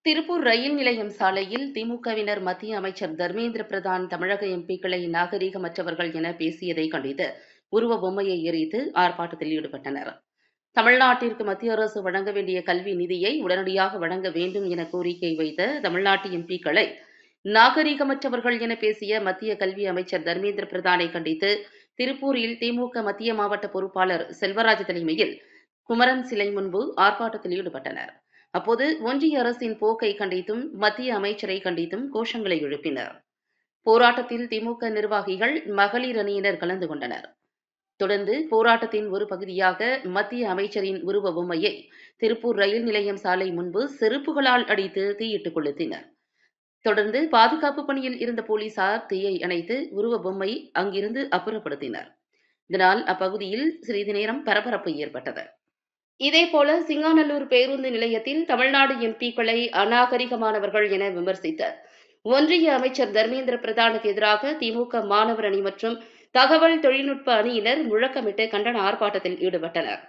திருப்பூர் ரயில் நிலையம் சாலையில் திமுகவினர் மத்திய அமைச்சர் தர்மேந்திர பிரதான் தமிழக எம்பிக்களை நாகரீகமற்றவர்கள் என பேசியதை கண்டித்து உருவ பொம்மையை எரித்து ஆர்ப்பாட்டத்தில் ஈடுபட்டனர். தமிழ்நாட்டிற்கு மத்திய அரசு வழங்க வேண்டிய கல்வி நிதியை உடனடியாக வழங்க வேண்டும் என கோரிக்கை வைத்த தமிழ்நாட்டு எம்பிக்களை நாகரீகமற்றவர்கள் என பேசிய மத்திய கல்வி அமைச்சர் தர்மேந்திர பிரதானை கண்டித்து திருப்பூரில் திமுக மத்திய மாவட்ட பொறுப்பாளர் செல்வராஜ் தலைமையில் குமரன் சிலை முன்பு ஆர்ப்பாட்டத்தில் ஈடுபட்டனர். அப்போது ஒன்றிய அரசின் போக்கை கண்டித்தும் மத்திய அமைச்சரை கண்டித்தும் கோஷங்களை எழுப்பினர். போராட்டத்தில் திமுக நிர்வாகிகள் மகளிர் அணியினர் கலந்து கொண்டனர். தொடர்ந்து போராட்டத்தின் ஒரு பகுதியாக மத்திய அமைச்சரின் உருவ பொம்மையை திருப்பூர் ரயில் நிலையம் சாலை முன்பு செருப்புகளால் அடித்து தீயிட்டுக் கொளுத்தினர். தொடர்ந்து பாதுகாப்பு பணியில் இருந்த போலீசார் தீயை அணைத்து உருவ பொம்மை அங்கிருந்து அப்புறப்படுத்தினர். இதனால் அப்பகுதியில் சிறிது நேரம் பரபரப்பு ஏற்பட்டது. இதேபோல சிங்காநல்லூர் பேருந்து நிலையத்தில் தமிழ்நாடு எம்பிக்களை அநாகரிகமானவர்கள் என விமர்சித்த ஒன்றிய அமைச்சர் தர்மேந்திர பிரதானுக்கு எதிராக திமுக மாணவர் அணி மற்றும் தகவல் தொழில்நுட்ப அணியினர் முழக்கமிட்டு கண்டன ஆர்ப்பாட்டத்தில் ஈடுபட்டனர்.